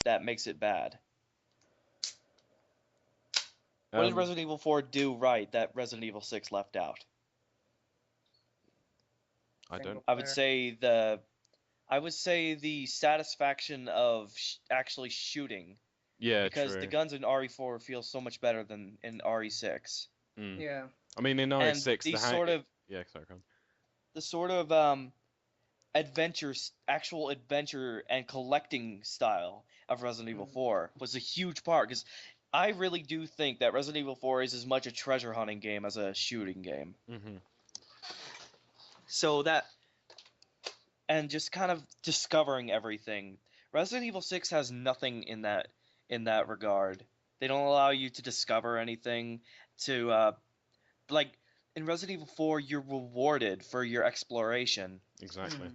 that makes it bad? What did Resident Evil 4 do right that Resident Evil 6 left out? I don't. I would say the satisfaction of actually shooting, Yeah, because true. the guns in RE4 feel so much better than in RE6. Mm. Yeah. I mean, in And RE6, yeah, sorry, come on. the sort of actual adventure and collecting style of Resident Evil 4 was a huge part, because I really do think that Resident Evil 4 is as much a treasure hunting game as a shooting game. Mm-hmm. So that, and just kind of discovering everything. Resident Evil 6 has nothing in that regard. They don't allow you to discover anything, to like in Resident Evil 4 you're rewarded for your exploration. Exactly.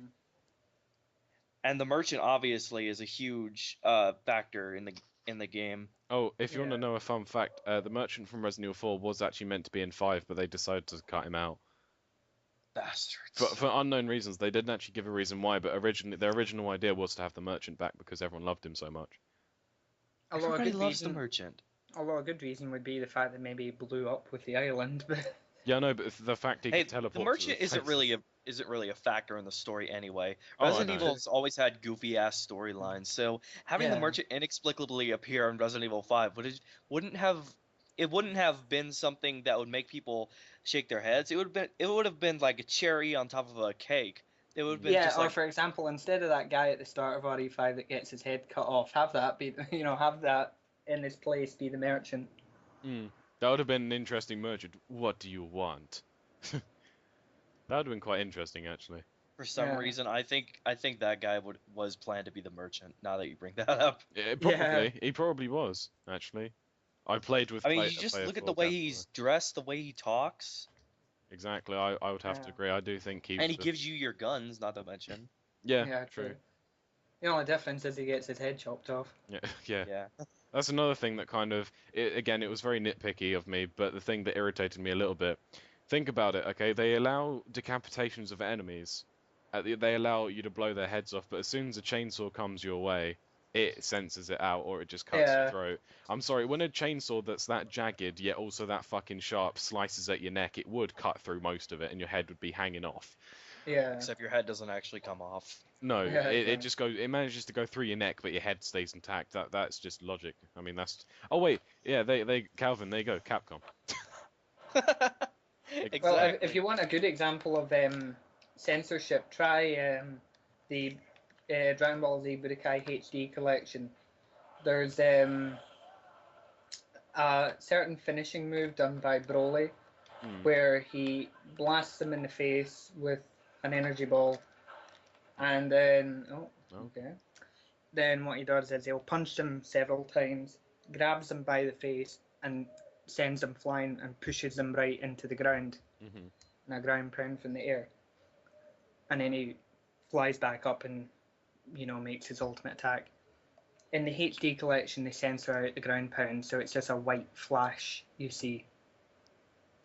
And the merchant obviously is a huge factor in the game. Oh, if you want to know a fun fact, the merchant from Resident Evil 4 was actually meant to be in 5, but they decided to cut him out. Bastards. For unknown reasons. They didn't actually give a reason why, but their original idea was to have the merchant back because everyone loved him so much. Everybody loves the merchant. Although a good reason would be the fact that maybe he blew up with the island. But yeah, no, but the fact he could teleport. The merchant isn't really a factor in the story anyway. Resident Evil's always had goofy ass storylines, so having the merchant inexplicably appear in Resident Evil 5 wouldn't have been something that would make people shake their heads. It would have been like a cherry on top of a cake. It would have been just or for example, instead of that guy at the start of RE5 that gets his head cut off, have that in his place be the merchant. That would have been an interesting merchant. What do you want? That would have been quite interesting, actually. For some reason, I think that guy was planned to be the merchant. Now that you bring that up, He probably was, actually. I played with. I mean, you just look at the way he's dressed, the way he talks. Exactly, I would have to agree. I do think he. And he gives you your guns, not to mention. Yeah, true. The only difference is he gets his head chopped off. Yeah. That's another thing that kind of, again, it was very nitpicky of me, but the thing that irritated me a little bit. Think about it, okay? They allow decapitations of enemies. They allow you to blow their heads off, but as soon as a chainsaw comes your way, it censors it out, or it just cuts your throat. I'm sorry, when a chainsaw that's that jagged, yet also that fucking sharp, slices at your neck, it would cut through most of it, and your head would be hanging off. Yeah. Except your head doesn't actually come off. No, it just goes. It manages to go through your neck, but your head stays intact. That's just logic. I mean, that's. Oh wait, yeah, Calvin, there you go, Capcom. Exactly. Well, if you want a good example of censorship, try the Dragon Ball Z Budokai HD collection. There's a certain finishing move done by Broly, where he blasts him in the face with an energy ball, and then then what he does is he'll punch him several times, grabs him by the face, and sends him flying and pushes him right into the ground, in a ground pound from the air, and then he flies back up and makes his ultimate attack. In the HD collection, they censor out the ground pound, so it's just a white flash you see.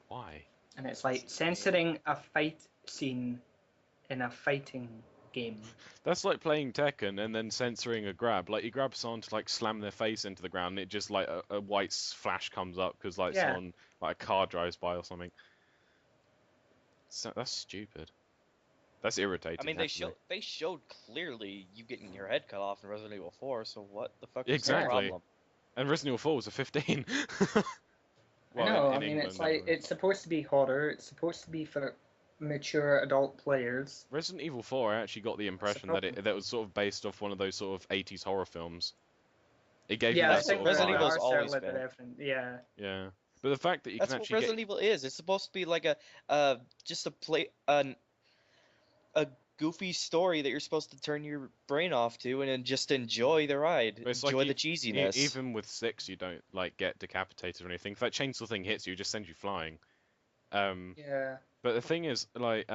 Why? And it's like censoring a fight scene in a fighting game. That's like playing Tekken and then censoring a grab. Like you grab someone to like slam their face into the ground, and it just like a white flash comes up because someone like a car drives by or something. So that's stupid. That's irritating. I mean, they showed clearly you getting your head cut off in Resident Evil 4. So what the fuck is the problem? And Resident Evil 4 was a 15. Well, no, I mean it's like it's supposed to be horror. It's supposed to be for mature adult players. Resident Evil 4, I actually got the impression that was sort of based off one of those sort of 80s horror films. It gave you that sort of Resident Evil's always been. Yeah. Yeah. But the fact that you can actually what Resident Evil is. It's supposed to be like a goofy story that you're supposed to turn your brain off to and then just enjoy the ride. Enjoy the cheesiness. Even with 6, you don't like get decapitated or anything. If that chainsaw thing hits you, it just sends you flying. Yeah. But the thing is, like,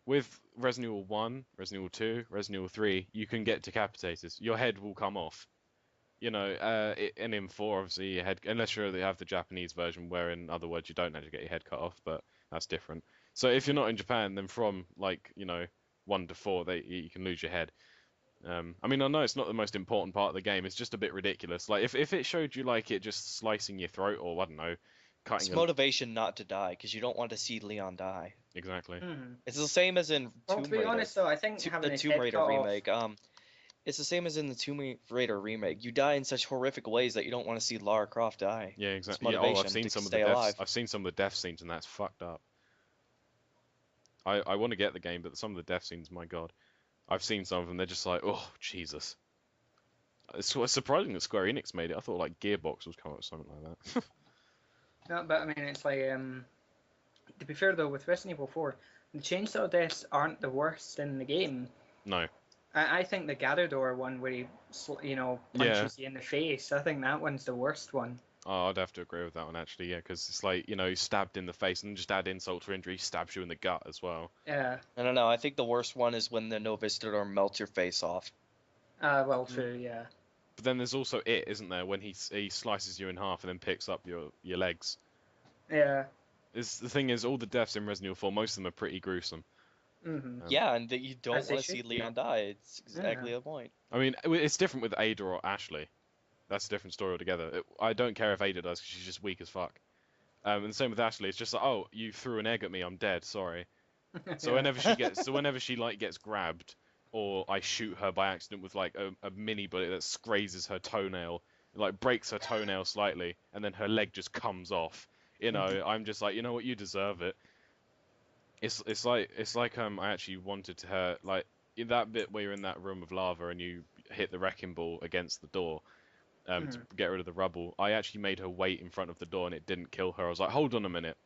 with Resident Evil 1, Resident Evil 2, Resident Evil 3, you can get decapitated. Your head will come off. And in 4, obviously, your head, unless you have the Japanese version, where in other words you don't actually get your head cut off, but that's different. So if you're not in Japan, then from 1 to 4, you can lose your head. I mean, I know it's not the most important part of the game. It's just a bit ridiculous. Like if it showed you like it just slicing your throat, or I don't know, cutting. It's motivation not to die because you don't want to see Leon die. Exactly. It's the same as in Tomb Raider. To be honest, though, I think having the his Tomb head Raider cut remake. It's the same as in the Tomb Raider remake. You die in such horrific ways that you don't want to see Lara Croft die. Yeah, It's exactly. Yeah, motivation I've seen to some of stay the alive. I've seen some of the death scenes, and that's fucked up. I want to get the game, but some of the death scenes, my God, I've seen some of them. They're just like, oh Jesus. It's surprising that Square Enix made it. I thought like Gearbox was coming up with something like that. No, but I mean, it's like, to be fair though, with Resident Evil 4, the chainsaw deaths aren't the worst in the game. No. I think the Garador one where he, punches you in the face, I think that one's the worst one. Oh, I'd have to agree with that one actually, yeah, because it's like, stabbed in the face and just add insult to injury, stabs you in the gut as well. Yeah. I don't know. I think the worst one is when the Novistador melts your face off. Well, true, yeah. But then there's also it, isn't there, when he slices you in half and then picks up your legs. Yeah. The thing is, all the deaths in Resident Evil 4, most of them are pretty gruesome. Yeah, and that you don't want to see Leon die. It's exactly the point. I mean, it's different with Ada or Ashley. That's a different story altogether. I don't care if Ada does, because she's just weak as fuck. And the same with Ashley. It's just like, oh, you threw an egg at me, I'm dead. Sorry. So whenever she gets grabbed, or I shoot her by accident with like a mini bullet that grazes her toenail, like breaks her toenail slightly, and then her leg just comes off. I'm just like, you know what, you deserve it. It's like I actually wanted her, like in that bit where you're in that room of lava and you hit the wrecking ball against the door. To get rid of the rubble, I actually made her wait in front of the door and it didn't kill her. I was like, hold on a minute.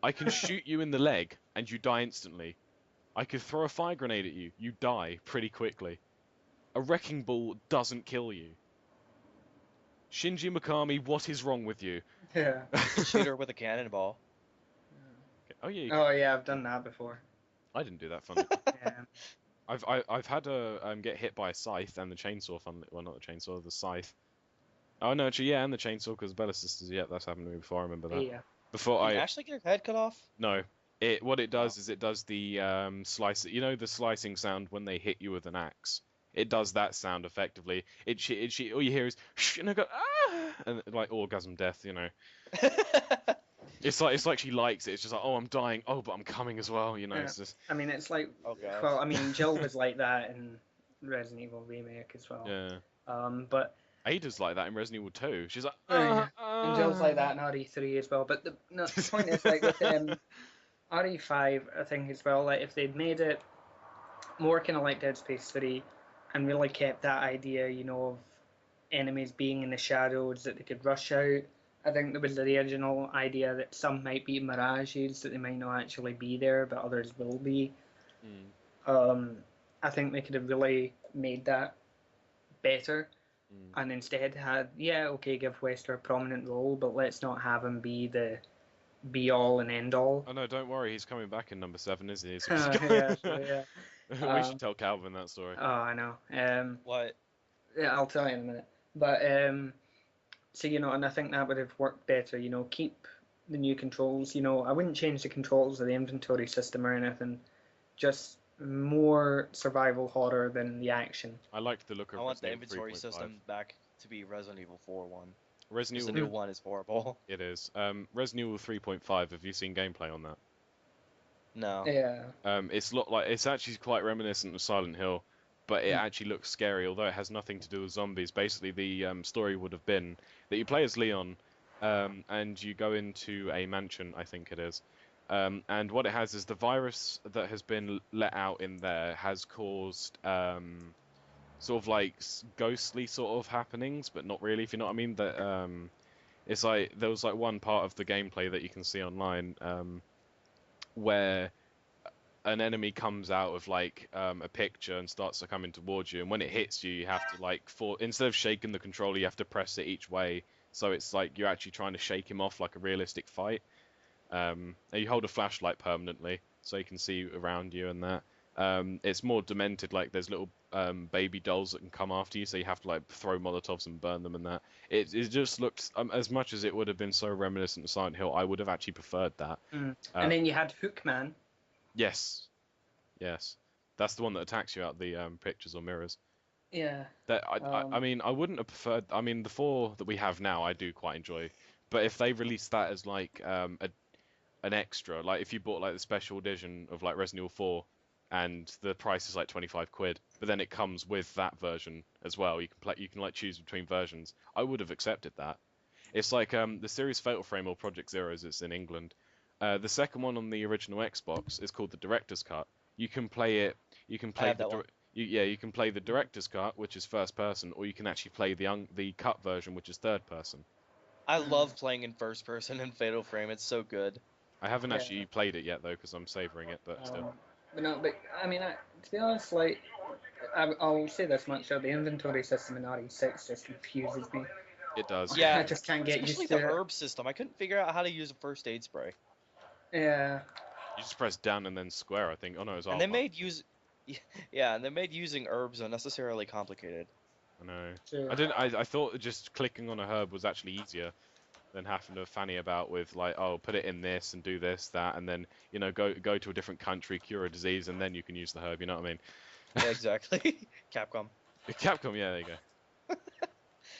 I can shoot you in the leg and you die instantly. I could throw a fire grenade at you. You die pretty quickly. A wrecking ball doesn't kill you. Shinji Mikami, what is wrong with you? Yeah. Shoot her with a cannonball. Oh yeah. Oh yeah, I've done that before. I didn't do that, fun. Yeah. I've had her get hit by a scythe and the chainsaw. Well, not the chainsaw, the scythe. Oh no, actually, yeah, and the chainsaw, because Bella Sisters. Yeah, that's happened to me before. I remember that. Yeah. Before Did Ashley get her head cut off? No. What it does is it does the slice. You know the slicing sound when they hit you with an axe. It does that sound effectively. All you hear is shh, and I go ah, and like orgasm death. It's like she likes it. It's just like, oh, I'm dying. Oh, but I'm coming as well. Yeah. It's just. I mean, it's like. Oh, God. Well, I mean, Jill was like that in Resident Evil Remake as well. Yeah. But. Ada's like that in Resident Evil 2. She's like, and Jill's like that in RE3 as well. But the point is, like with RE5, I think as well, like if they'd made it more kind of like Dead Space 3, and really kept that idea, of enemies being in the shadows that they could rush out. I think there was the original idea that some might be mirages, that they might not actually be there, but others will be. I think they could have really made that better. And instead had, give Wesker a prominent role, but let's not have him be the be-all and end-all. Oh no, don't worry, he's coming back in number 7, isn't he? Yeah. We should tell Calvin that story. Oh, I know. What? Yeah, I'll tell you in a minute. But, so, and I think that would have worked better, keep the new controls, I wouldn't change the controls of the inventory system or anything, just more survival horror than the action. I liked the look of I want the Resident Evil inventory 3.5. system back to be Resident Evil 4 one. Resident Evil the new one is horrible. It is. Resident Evil 3.5. Have you seen gameplay on that? No. Yeah. It's actually quite reminiscent of Silent Hill, but it actually looks scary. Although it has nothing to do with zombies. Basically, the story would have been that you play as Leon, and you go into a mansion. I think it is. And what it has is the virus that has been let out in there has caused sort of like ghostly sort of happenings, but not really, if you know what I mean. That it's like there was like one part of the gameplay that you can see online where an enemy comes out of like a picture and starts coming towards you, and when it hits you, you have to instead of shaking the controller, you have to press it each way. So it's like you're actually trying to shake him off like a realistic fight. And you hold a flashlight permanently so you can see around you and that. It's more demented, like there's little baby dolls that can come after you, so you have to like throw Molotovs and burn them and that. It just looks, as much as it would have been so reminiscent of Silent Hill, I would have actually preferred that. And then you had Hookman. Yes. That's the one that attacks you out the pictures or mirrors. Yeah. That I mean, I wouldn't have preferred. I mean, the 4 that we have now, I do quite enjoy. But if they released that as like an extra, like if you bought like the special edition of like Resident Evil 4, and the price is like 25 quid, but then it comes with that version as well. You can like choose between versions. I would have accepted that. It's like the series Fatal Frame or Project Zeros. It's in England. The second one on the original Xbox is called the Director's Cut. You can play it. You can I play have that one. you can play the Director's Cut, which is first person, or you can actually play the cut version, which is third person. I love playing in first person in Fatal Frame. It's so good. I haven't actually played it yet though, because I'm savoring it, but still. But no, but I mean, to be honest, like I'll say this much: the inventory system in RE6 just confuses me. It does. Yeah, I just can't get especially used to the it. herb system. I couldn't figure out how to use a first aid spray. Yeah. You just press down and then square, I think. Oh no, it's And R. they made and they made using herbs unnecessarily complicated. I know. True. I thought just clicking on a herb was actually easier than having to fanny about with like, oh, put it in this and do this, that, and then go to a different country, cure a disease, and then you can use the herb. You know what I mean? Yeah, exactly. Capcom. Capcom, yeah, there you go.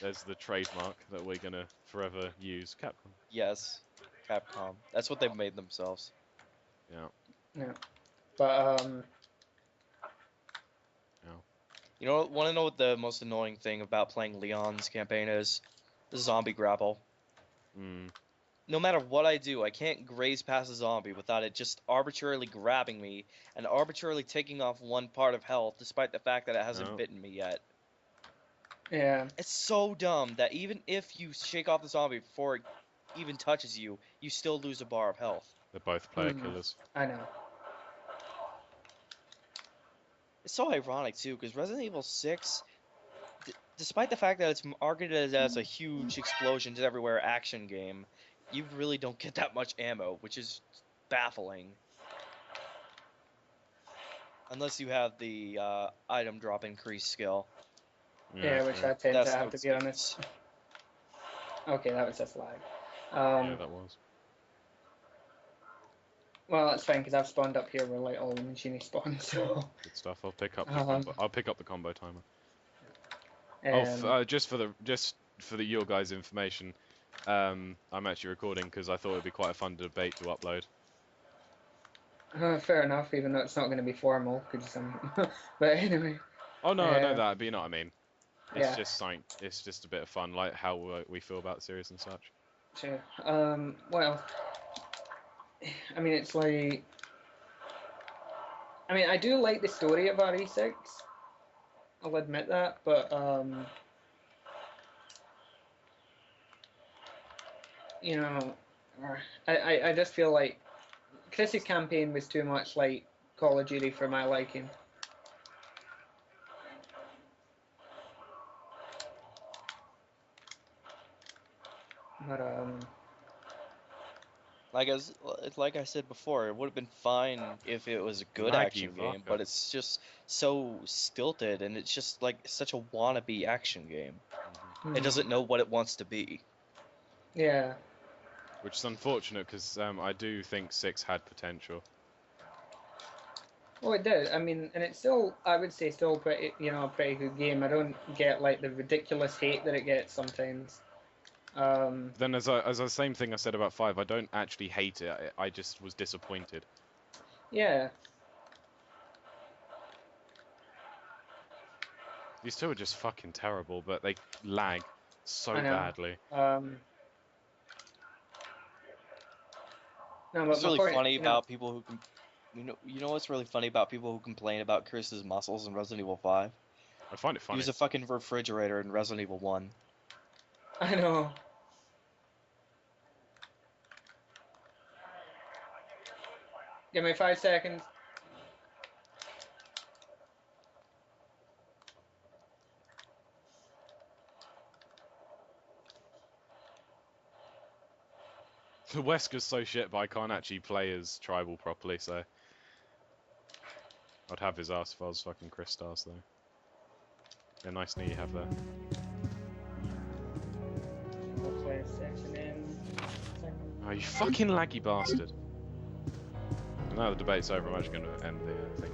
There's the trademark that we're gonna forever use. Capcom. Yes, Capcom. That's what they've made themselves. Yeah. Yeah. But You know, want to know what the most annoying thing about playing Leon's campaign is? The zombie grapple. No matter what I do, I can't graze past a zombie without it just arbitrarily grabbing me and arbitrarily taking off one part of health, despite the fact that it hasn't bitten me yet. Yeah. It's so dumb that even if you shake off the zombie before it even touches you, you still lose a bar of health. They're both player killers. I know. It's so ironic too, because Resident Evil 6, despite the fact that it's marketed as a huge explosions everywhere action game, you really don't get that much ammo, which is baffling. Unless you have the item drop increase skill. Yeah, which I tend to have, to be honest. Okay, that was just lag. Yeah, that was. Well, that's fine because I've spawned up here where like all the machine spawns. So. Good stuff. I'll pick up the combo timer. Just for your guys' information, I'm actually recording because I thought it'd be quite a fun debate to upload. Fair enough, even though it's not going to be formal, because but anyway. Oh no, I know that, but you know what I mean. It's Yeah. just something. It's just a bit of fun, like how we feel about the series and such. Sure. Well, I mean, it's like, I mean, I do like the story of RE6. I'll admit that, but you know, I just feel like Chris's campaign was too much like Call of Duty for my liking. But like I said before, it would have been fine if it was a good action game, but it's just so stilted, and it's just like such a wannabe action game. It doesn't know what it wants to be. Yeah. Which is unfortunate because I do think 6 had potential. Oh, it did. I mean, and it's still, I would say, still pretty, a pretty good game. I don't get like the ridiculous hate that it gets sometimes. Then as the same thing I said about 5, I don't actually hate it. I just was disappointed. Yeah. These two are just fucking terrible, but they lag so badly. No, it's really funny about people who can. You know what's really funny about people who complain about Chris's muscles in Resident Evil 5? I find it funny. He was a fucking refrigerator in Resident Evil 1. I know. Give me 5 seconds. The Wesker's so shit, but I can't actually play as Tribal properly, so... I'd have his ass if I was fucking Chris Stars, though. Yeah, nice knee you have there. Oh, you fucking laggy bastard. Now the debate's over, I'm actually going to end the thing.